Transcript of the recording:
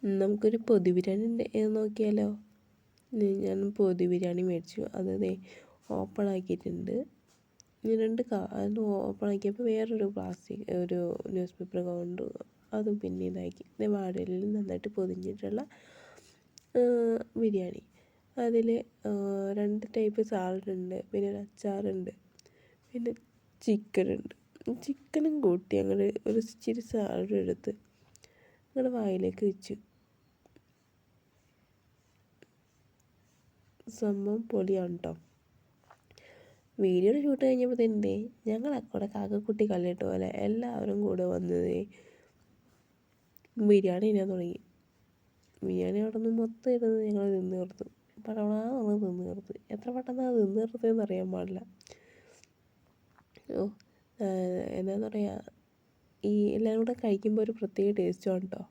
നമുക്കൊരു പൊതി ബിരിയാണി നോക്കിയാലോ. ഞാൻ പൊതി ബിരിയാണി മേടിച്ചു. അത് ഓപ്പൺ ആക്കിയിട്ടുണ്ട്. അത് ഓപ്പൺ ആക്കിയപ്പോൾ വേറൊരു ഒരു ന്യൂസ് പേപ്പർ കൊണ്ട് അതും പിന്നെ ഇതാക്കി. വാഴയിലയിൽ നന്നായിട്ട് പൊതിഞ്ഞിട്ടുള്ള ബിരിയാണി. അതിൽ 2 ടൈപ്പ് സാലഡുണ്ട്, പിന്നെ ഒരു അച്ചാറുണ്ട്, പിന്നെ ചിക്കനുണ്ട്. ചിക്കനും കൂട്ടി അങ്ങനെ ഒരു ഇച്ചിരി സാലഡും എടുത്ത് ഞങ്ങളുടെ വായിലേക്ക് വെച്ചു. സംഭവം പൊളിയാണ് കേട്ടോ. വീഡിയോ ഷൂട്ട് കഴിഞ്ഞപ്പോൾ ഞങ്ങളൊക്കെ കാക്കക്കുട്ടി കളിയിട്ട് പോലെ എല്ലാവരും കൂടെ വന്നത് ബിരിയാണി തിന്നാൻ തുടങ്ങി. ബിരിയാണി അവിടെ നിന്ന് മൊത്തം ഇരുന്ന് ഞങ്ങൾ നിന്ന് തീർത്തു. പടപടാന്ന് നിന്ന് തീർത്ത്. എത്ര പെട്ടെന്ന് അത് നിന്ന് തീർത്തതെന്ന് അറിയാൻ പാടില്ല. എന്താണെന്ന് പറയുക, ഈ എല്ലാവരും കൂടെ കഴിക്കുമ്പോൾ ഒരു പ്രത്യേക ടേസ്റ്റാണ് കേട്ടോ.